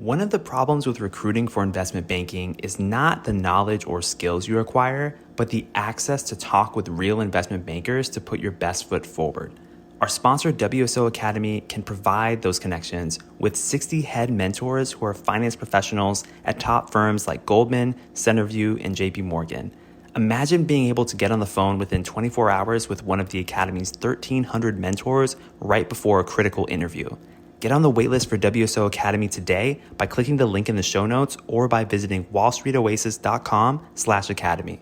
One of the problems with recruiting for investment banking is not the knowledge or skills you acquire, but the access to talk with real investment bankers to put your best foot forward. Our sponsor, WSO Academy, can provide those connections with 60 head mentors who are finance professionals at top firms like Goldman, Centerview, and JP Morgan. Imagine being able to get on the phone within 24 hours with one of the Academy's 1,300 mentors right before a critical interview. Get on the waitlist for WSO Academy today by clicking the link in the show notes or by visiting wallstreetoasis.com/academy.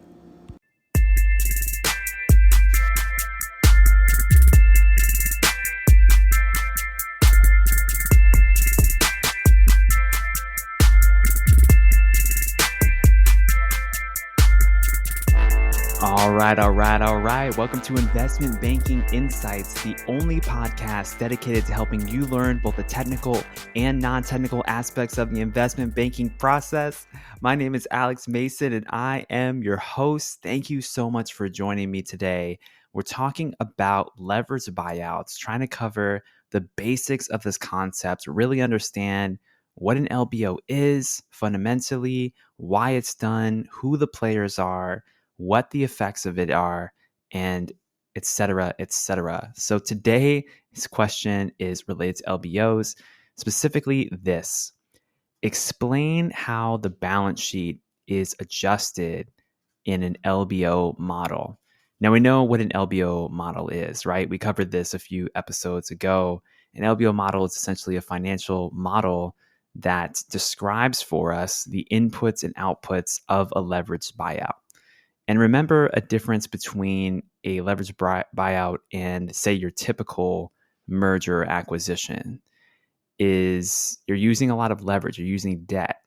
All right. Welcome to Investment Banking Insights, the only podcast dedicated to helping you learn both the technical and non-technical aspects of the investment banking process. My name is Alex Mason, and I am your host. Thank you so much for joining me today. We're talking about leverage buyouts, trying to cover the basics of this concept, really understand what an LBO is fundamentally, why it's done, who the players are, what the effects of it are, and et cetera, et cetera. So today's question is related to LBOs, specifically this. Explain how the balance sheet is adjusted in an LBO model. Now we know what an LBO model is, right? We covered this a few episodes ago. An LBO model is essentially a financial model that describes for us the inputs and outputs of a leveraged buyout. And remember a difference between a leveraged buyout and, say, your typical merger or acquisition is you're using a lot of leverage, you're using debt.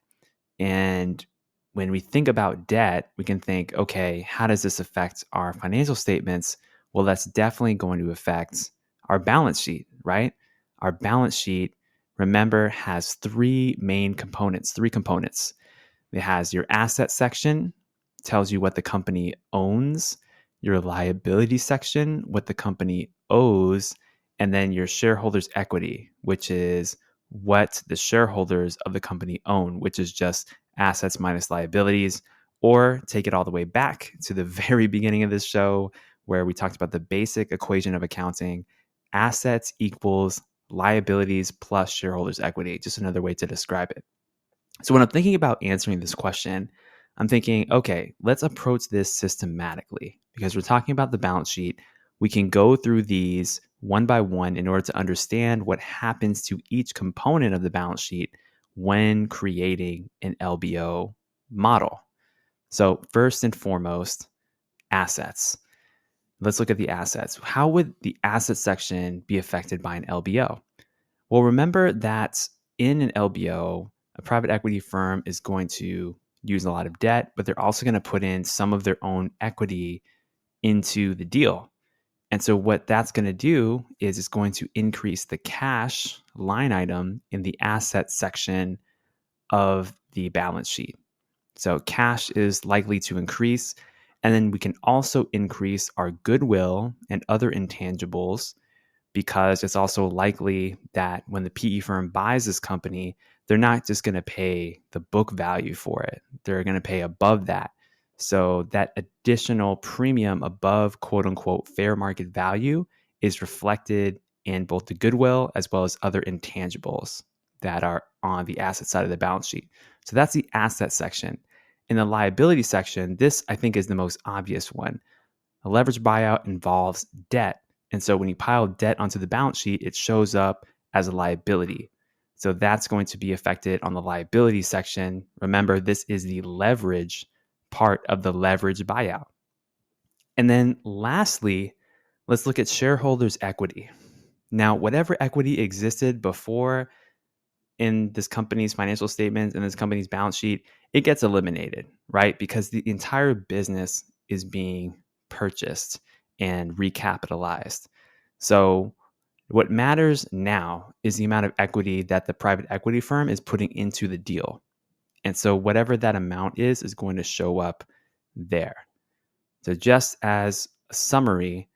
And when we think about debt, we can think, okay, how does this affect our financial statements? Well, that's definitely going to affect our balance sheet, right? Our balance sheet, remember, has three components. It has your asset section, tells you what the company owns, your liability section, what the company owes, and then your shareholders' equity, which is what the shareholders of the company own, which is just assets minus liabilities. Or take it all the way back to the very beginning of this show where we talked about the basic equation of accounting: assets equals liabilities plus shareholders' equity, just another way to describe it. So when I'm thinking about answering this question, I'm thinking, okay, let's approach this systematically because we're talking about the balance sheet. We can go through these one by one in order to understand what happens to each component of the balance sheet when creating an LBO model. So first and foremost, assets. Let's look at the assets. How would the asset section be affected by an LBO? Well, remember that in an LBO, a private equity firm is going to use a lot of debt, but they're also going to put in some of their own equity into the deal. And so what that's going to do is it's going to increase the cash line item in the asset section of the balance sheet. So cash is likely to increase. And then we can also increase our goodwill and other intangibles because it's also likely that when the PE firm buys this company, they're not just going to pay the book value for it. They're going to pay above that. So that additional premium above quote unquote fair market value is reflected in both the goodwill as well as other intangibles that are on the asset side of the balance sheet. So that's the asset section. In the liability section, this I think is the most obvious one. A leveraged buyout involves debt. And so when you pile debt onto the balance sheet, it shows up as a liability. So that's going to be affected on the liability section. Remember, this is the leverage part of the leveraged buyout. And then lastly, let's look at shareholders' equity. Now, whatever equity existed before in this company's financial statements and this company's balance sheet, it gets eliminated, right? Because the entire business is being purchased and recapitalized. So what matters now is the amount of equity that the private equity firm is putting into the deal. And so whatever that amount is going to show up there. So just as a summary,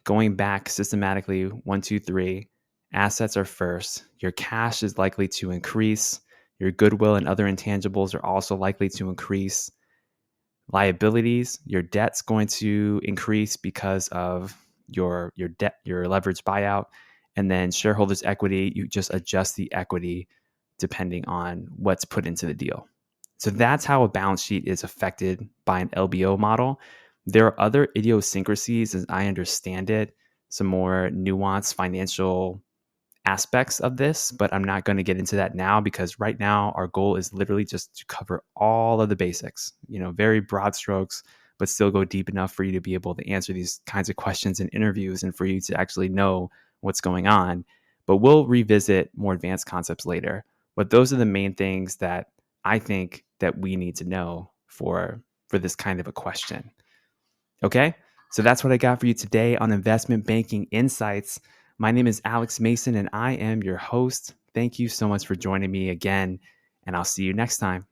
going back systematically, 1, 2, 3, assets are first. Your cash is likely to increase. Your goodwill and other intangibles are also likely to increase. Liabilities, your debt's going to increase because of your debt, your leverage buyout. And then shareholders' equity, you just adjust the equity depending on what's put into the deal. So that's how a balance sheet is affected by an LBO model. There are other idiosyncrasies, as I understand it, some more nuanced financial aspects of this, but I'm not going to get into that now because right now our goal is literally just to cover all of the basics, very broad strokes, but still go deep enough for you to be able to answer these kinds of questions in interviews and for you to actually know what's going on. But we'll revisit more advanced concepts later. But those are the main things that I think that we need to know for this kind of a question. Okay, so that's what I got for you today on Investment Banking Insights. My name is Alex Mason and I am your host. Thank you so much for joining me again, and I'll see you next time.